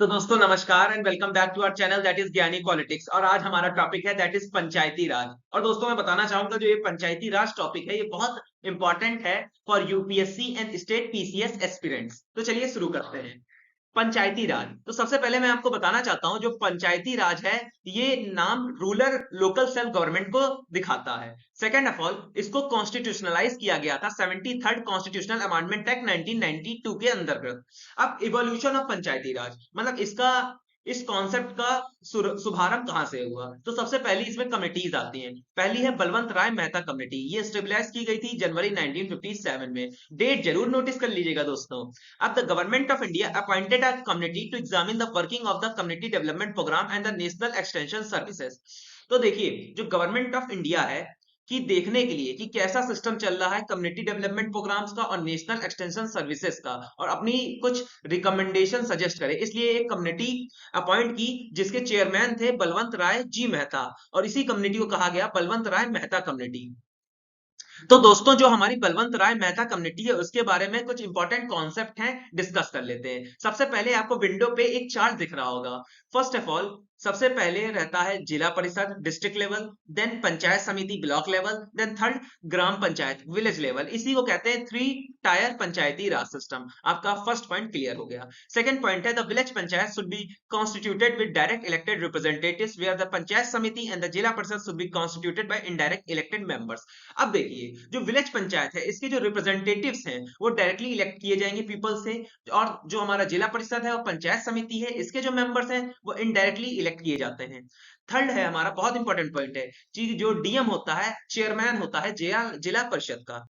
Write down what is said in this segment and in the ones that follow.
तो दोस्तों नमस्कार and welcome back to our channel that is Gyani politics. और आज हमारा टॉपिक है दैट इज पंचायती राज। और दोस्तों मैं बताना चाहूंगा जो ये पंचायती राज टॉपिक है ये बहुत इंपॉर्टेंट है for UPSC and state PCS aspirants. तो चलिए शुरू करते हैं। पंचायती राज, तो सबसे पहले मैं आपको बताना चाहता हूं जो पंचायती राज है ये नाम रूरल लोकल सेल्फ गवर्नमेंट को दिखाता है। सेकेंड ऑफ ऑल इसको कॉन्स्टिट्यूशनलाइज किया गया था 73rd कॉन्स्टिट्यूशनल अमेंडमेंट एक्ट 1992 के अंतर्गत। अब इवोल्यूशन ऑफ पंचायती राज मतलब इसका इस कॉन्सेप्ट का शुभारंभ कहां से हुआ, तो सबसे पहली इसमें कमिटीज आती हैं। पहली है बलवंत राय मेहता कमेटी, ये स्टेबलाइज की गई थी जनवरी 1957 में। डेट जरूर नोटिस कर लीजिएगा दोस्तों। अब the government of India appointed a committee to examine the working of the community development programme and the national extension services. तो देखिए जो गवर्नमेंट ऑफ इंडिया है कि देखने के लिए कि कैसा सिस्टम चल रहा है कम्युनिटी डेवलपमेंट प्रोग्राम्स का और नेशनल एक्सटेंशन सर्विसेज का, और अपनी कुछ रिकमेंडेशन सजेस्ट करे, इसलिए एक कम्युनिटी अपॉइंट की जिसके चेयरमैन थे बलवंत राय जी मेहता, और इसी कम्युनिटी को कहा गया बलवंत राय मेहता कम्युनिटी। तो दोस्तों जो हमारी बलवंत राय मेहता कम्युनिटी है उसके बारे में कुछ इंपॉर्टेंट कॉन्सेप्ट हैं, डिस्कस कर लेते हैं। सबसे पहले आपको विंडो पे एक चार्ट दिख रहा होगा। फर्स्ट ऑफ ऑल सबसे पहले रहता है जिला परिषद डिस्ट्रिक्ट लेवल, देन पंचायत समिति ब्लॉक लेवल, देन थर्ड ग्राम पंचायत विलेज लेवल। इसी को कहते हैं थ्री टायर पंचायती राज सिस्टम। आपका फर्स्ट पॉइंट क्लियर हो गया। सेकंड पॉइंट है the village panchayat should be constituted with direct elected representatives where the panchayat समिति and the जिला परिषद should be constituted by indirect elected members। अब देखिए जो विलेज पंचायत है इसके जो रिप्रेजेंटेटिव्स हैं वो डायरेक्टली इलेक्ट किए जाएंगे पीपल से, और जो हमारा जिला परिषद है और पंचायत समिति है इसके जो मेंबर्स हैं वो इनडायरेक्टली इलेक्ट किए जाते हैं। थर्ड है हमारा बहुत इंपॉर्टेंट पॉइंट है कि जो डीएम होता है चेयरमैन होता है जिला जिला परिषद का।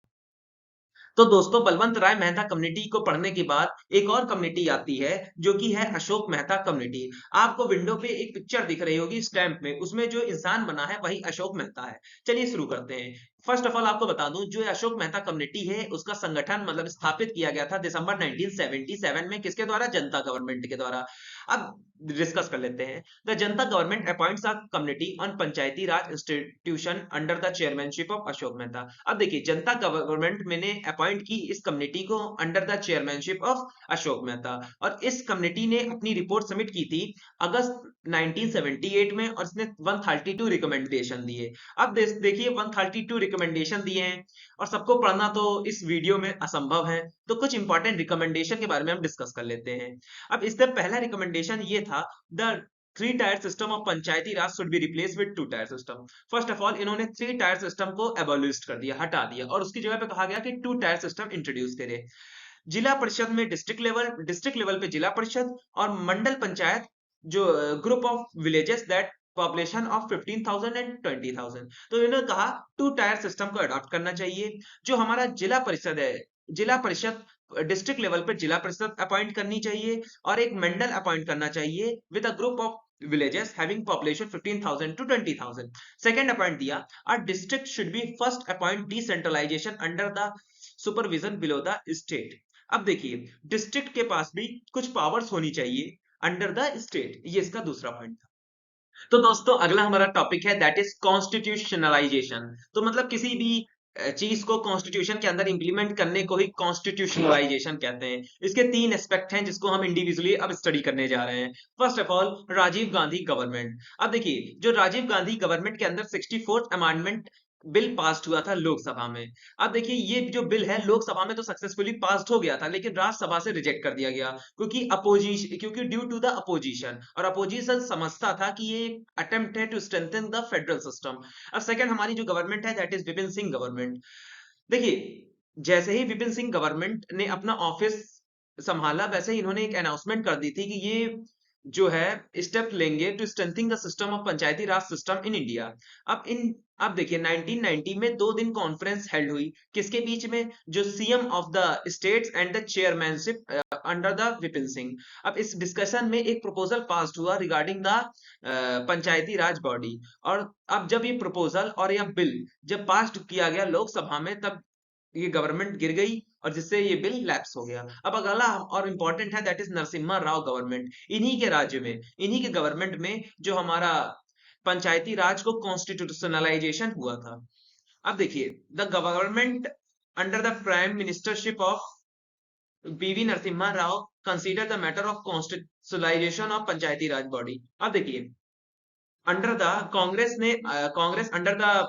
तो दोस्तों बलवंत राय मेहता कम्युनिटी को पढ़ने के बाद एक और कम्युनिटी आती है जो कि है अशोक मेहता कम्युनिटी। आपको विंडो पे एक पिक्चर दिख रही होगी स्टैम्प में, उसमें जो इंसान बना है वही अशोक मेहता है। चलिए शुरू करते हैं। फर्स्ट ऑफ ऑल आपको बता दूं जो अशोक मेहता कम्युनिटी है उसका संगठन मतलब स्थापित किया गया था दिसंबर 1977 में, किसके द्वारा? जनता गवर्नमेंट के द्वारा। अब डिस्कस कर लेते हैं। The Janata government appoints a committee on Panchayati Raj institution under the chairmanship of Ashok Mehta. अब देखिए जनता गवर्नमेंट मैंने अपॉइंट की इस कम्युनिटी को under the chairmanship of Ashok Mehta, और इस कम्युनिटी ने अपनी रिपोर्ट सबमिट की थी अगस्त 1978 में, और इसने 132 रिकमेंडेशन दिए। अब देखिए 132 रिकमेंडेशन दिए हैं और सबको पढ़ना तो इस वीडियो में असंभव है, तो कुछ इंपॉर्टेंट रिकमेंडेशन के बारे में हम डिस्कस कर लेते हैं। अब इसका पहला रिकमेंडेशन ये था the three tier system of Panchayati Raj should be replace with two tier system. First of all इन्होंने थ्री टायर सिस्टम को एबोलिश कर दिया, हटा दिया, और उसकी जगह पे कहा गया कि टू टायर सिस्टम इंट्रोड्यूस करे। जिला परिषद में डिस्ट्रिक्ट लेवल पे जिला परिषद, और मंडल पंचायत जो group of villages that population of 15,000 and 20,000। तो इन्होंने कहा टू टायर सिस्टम को अडॉप्ट करना चाहिए। जो हमारा जिला परिषद है, जिला परिषद डिस्ट्रिक्ट लेवल पर जिला परिषद अपॉइंट करनी चाहिए, और एक मंडल अपॉइंट करना चाहिए with a group of villages having population 15,000 to 20,000। Second appoint दिया a district should be first appoint decentralization under the supervision below the state। अब देखिए डिस्ट्रिक्ट के पास भी कुछ पावर्स होनी चाहिए अंडर द स्टेट, ये इसका दूसरा पॉइंट था। तो दोस्तों अगला हमारा टॉपिक है दैट इज कॉन्स्टिट्यूशनलाइजेशन। तो मतलब किसी भी चीज को कॉन्स्टिट्यूशन के अंदर इंप्लीमेंट करने को ही कॉन्स्टिट्यूशनलाइजेशन कहते हैं। इसके तीन एस्पेक्ट हैं जिसको हम इंडिविजुअली अब स्टडी करने जा रहे हैं। First of all Rajiv Gandhi government. अब देखिए जो राजीव गांधी गवर्नमेंट के अंदर 64th अमेंडमेंट बिल पास हुआ था लोकसभा में। अब देखिए ये जो बिल है लोकसभा में तो सक्सेसफुली पास हो गया था, लेकिन राज्यसभा से रिजेक्ट कर दिया गया क्योंकि ड्यू टू द अपोजिशन, और अपोजिशन समझता था कि ये अटेम्प्ट है to strengthen the federal system. अब सेकंड हमारी जो गवर्नमेंट है that is Vipin Singh government. देखिए जैसे ही विपिन सिंह गवर्नमेंट ने अपना ऑफिस संभाला वैसे ही इन्होंने एक अनाउंसमेंट कर दी थी कि ये जो है स्टेप लेंगे to strengthening the system of Panchayati raj system in India. अब देखिए 1990 में 2 दिन कॉन्फ्रेंस हेल्ड हुई, किसके बीच में? जो CM of the states and the chairmanship under the Vipin Singh. अब इस डिस्कशन में एक प्रपोजल पास हुआ regarding the panchayati Raj body, और अब जब ये प्रपोजल और यह बिल जब पास किया गया लोकसभा में तब ये गवर्नमेंट गिर गई, और जिससे ये बिल लैप्स हो गया। अब अगला और इंपॉर्टेंट है that is Narasimha Rao government. इन्हीं के राज्य में, इन्हीं के गवर्नमेंट में जो हमारा पंचायती राज को कॉन्स्टिट्यूशनलाइजेशन हुआ था। अब देखिए the government under the prime ministership of BV Narasimha Rao consider the matter of constitutionalisation of Panchayati Raj body. अब देखिए, under the Congress under the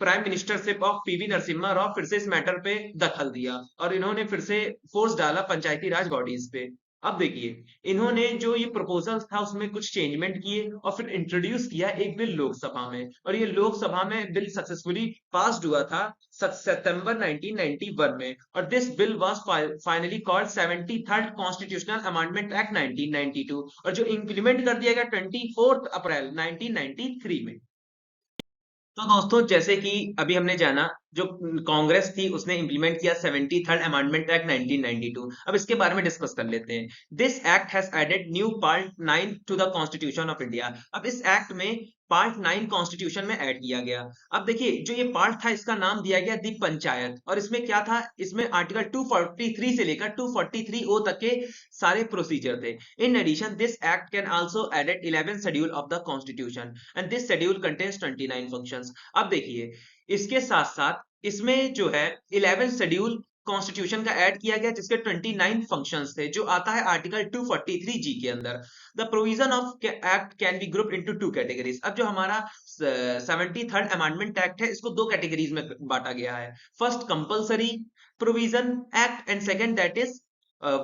prime ministership of PV Narasimha Rao फिर से इस मैटर पे दखल दिया और इन्होंने फिर से फोर्स डाला पंचायती राज बॉडीज पे। अब देखिए, इन्होंने जो ये प्रपोजल था उसमें कुछ चेंजमेंट किए और फिर इंट्रोड्यूस किया एक बिल लोकसभा में, और ये लोकसभा में बिल सक्सेसफुली पास्ड हुआ था सितंबर 1991 में, और this bill was finally called 73rd constitutional amendment act 1992, और जो इंप्लीमेंट कर दिया गया 24 अप्रैल 1993 में। तो दोस्तों, जैसे कि अभी हमने जाना, जो कांग्रेस थी उसने इंप्लीमेंट किया 73rd अमेंडमेंट एक्ट 1992। अब इसके बारे में डिस्कस कर लेते हैं। This act has added new part 9 to the constitution of India. अब इस एक्ट में पार्ट 9 कॉन्स्टिट्यूशन में ऐड किया गया। अब देखिए, जो ये पार्ट था इसका नाम दिया गया दी पंचायत, और इसमें क्या था, इसमें आर्टिकल 243 से लेकर 243 तक के सारे प्रोसीजर थे। In addition, this act can also added 11th schedule of the constitution and this schedule contains 29 functions। अब देखिए, इसके साथ साथ इसमें जो है 11th शेड्यूल कॉन्स्टिट्यूशन का ऐड किया गया जिसके 29 फंक्शंस थे, जो आता है आर्टिकल 243G के अंदर। The provision of act can be group into 2 categories. अब जो हमारा 73rd अमेंडमेंट एक्ट है इसको 2 कैटेगरीज में बांटा गया है। First, compulsory provision act and second that is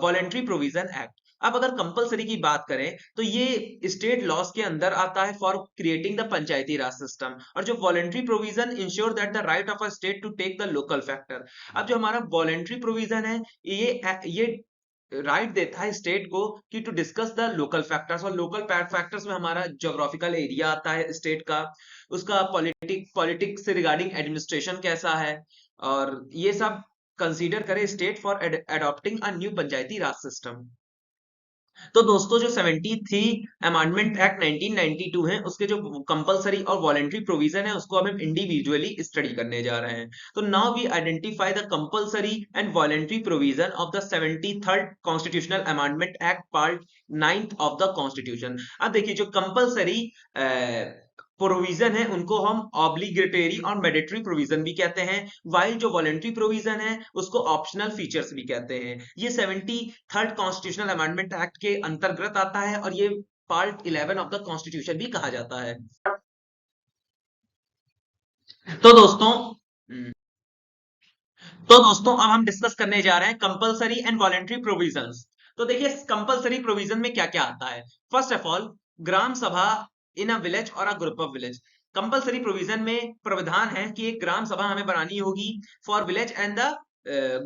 voluntary provision act. अब अगर कंपलसरी की बात करें तो ये स्टेट लॉज के अंदर आता है for creating the panchayati raj system, और जो voluntary provision ensure that the right of a state to take the local factor. अब जो हमारा वॉलेंट्री प्रोविजन है ये राइट देता है स्टेट को कि to discuss the local factors, और लोकल फैक्टर्स में हमारा ज्योग्राफिकल एरिया आता है स्टेट का, उसका पॉलिटिक्स से रिगार्डिंग एडमिनिस्ट्रेशन कैसा है, और ये सब कंसीडर करे state for adopting a new Panchayati raj system. तो दोस्तों, जो 73 अमेंडमेंट एक्ट 1992 है उसके जो कंपलसरी और वॉलेंट्री प्रोविजन है उसको अब हम इंडिविजुअली स्टडी करने जा रहे हैं। तो now we identify the compulsory and voluntary provision of the 73rd constitutional amendment act part 9th of the constitution. अब देखिए, जो कंपलसरी प्रोविजन है उनको हम ऑब्लिगेटरी और मैंडेटरी प्रोविजन भी कहते हैं, वाइल जो वॉलेंट्री प्रोविजन है उसको ऑप्शनल फीचर्स भी कहते हैं। ये 73rd कॉन्स्टिट्यूशनल अमेंडमेंट एक्ट के अंतर्गत आता है और ये पार्ट 11 ऑफ द कॉन्स्टिट्यूशन भी कहा जाता है। तो दोस्तों अब हम डिस्कस करने जा रहे हैं कंपलसरी एंड वॉलेंट्री प्रोविजंस। तो देखिए, कंपलसरी प्रोविजन में क्या क्या आता है। फर्स्ट ऑफ ऑल, ग्राम सभा इन अ विलेज और अ group of village. Compulsory provision में प्रावधान है कि एक ग्राम सभा हमें बनानी होगी for village and the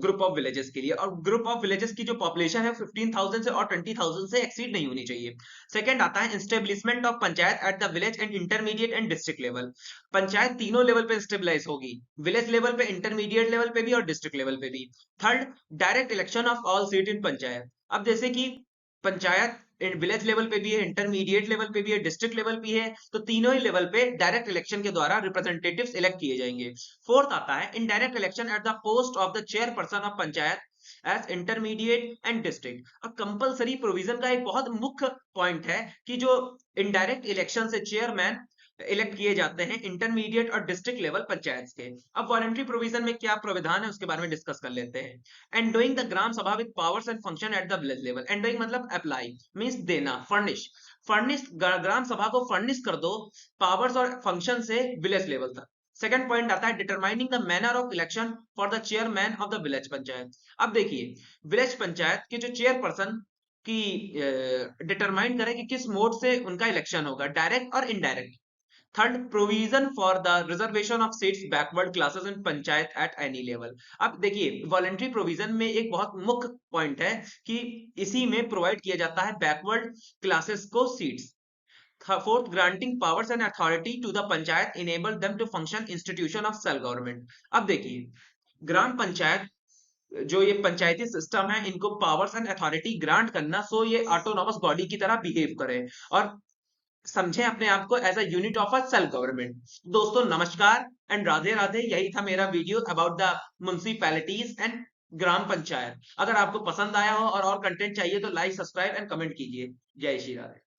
group of villages के लिए, और ग्रुप ऑफ विलेजेस की जो पॉपुलेशन है 15,000 से और 20,000 से एक्सीड नहीं होनी चाहिए। सेकंड आता है establishment of panchayat at the village and intermediate and district level. Panchayat तीनों लेवल पे स्टेबलाइज होगी, विलेज लेवल पे, इंटरमीडिएट लेवल पे भी और डिस्ट्रिक्ट लेवल पे भी। Third, direct election of all seat in panchayat. अब जैसे कि पंचायत विलेज लेवल पे भी है, इंटरमीडिएट लेवल पे भी है, डिस्ट्रिक्ट लेवल भी है, तो तीनों ही लेवल पे डायरेक्ट इलेक्शन के द्वारा रिप्रेजेंटेटिव्स इलेक्ट किए जाएंगे। फोर्थ आता है indirect election at the post of the chairperson of panchayat as intermediate and district. अब कंपलसरी प्रोविजन का एक बहुत मुख्य पॉइंट है कि जो इनडायरेक्ट इलेक्शन से चेयरमैन इलेक्ट किए जाते हैं इंटरमीडिएट और डिस्ट्रिक्ट लेवल पंचायत के। अब वॉलेंट्री प्रोविजन में क्या प्रावधान है उसके बारे में डिस्कस कर लेते हैं। एंडोइंग the gram sabha with powers and function at the village level. Endowing मतलब अप्लाई, मींस देना, फर्निश। ग्राम सभा को फर्निश कर दो पावर्स और फंक्शन से विलेज लेवल तक। सेकंड पॉइंट आता है determining the manner of election for the chairman of the village panchayat. अब देखिए, विलेज पंचायत के जो चेयरपर्सन की डिटरमाइन करे कि किस मोड से उनका इलेक्शन होगा, डायरेक्ट और indirect. Third, provision for the reservation of seats backward classes in panchayat at any level. अब देखिए, वॉलेंट्री प्रोविजन में एक बहुत मुख्य पॉइंट है कि इसी में प्रोवाइड किया जाता है बैकवर्ड क्लासेस को seats. Fourth, granting powers and authority to the panchayat enable them to function institution of self government. अब देखिए, ग्राम पंचायत जो ये पंचायती सिस्टम है इनको पावर्स एंड अथॉरिटी ग्रांट करना, सो ये ऑटोनॉमस बॉडी की तरह बिहेव करे और समझे अपने आप को as a unit of a self government. दोस्तों नमस्कार एंड राधे राधे, यही था मेरा video about the municipalities and gram panchayat. अगर आपको पसंद आया हो और कंटेंट चाहिए तो लाइक, सब्सक्राइब एंड कमेंट कीजिए। जय श्री राधे।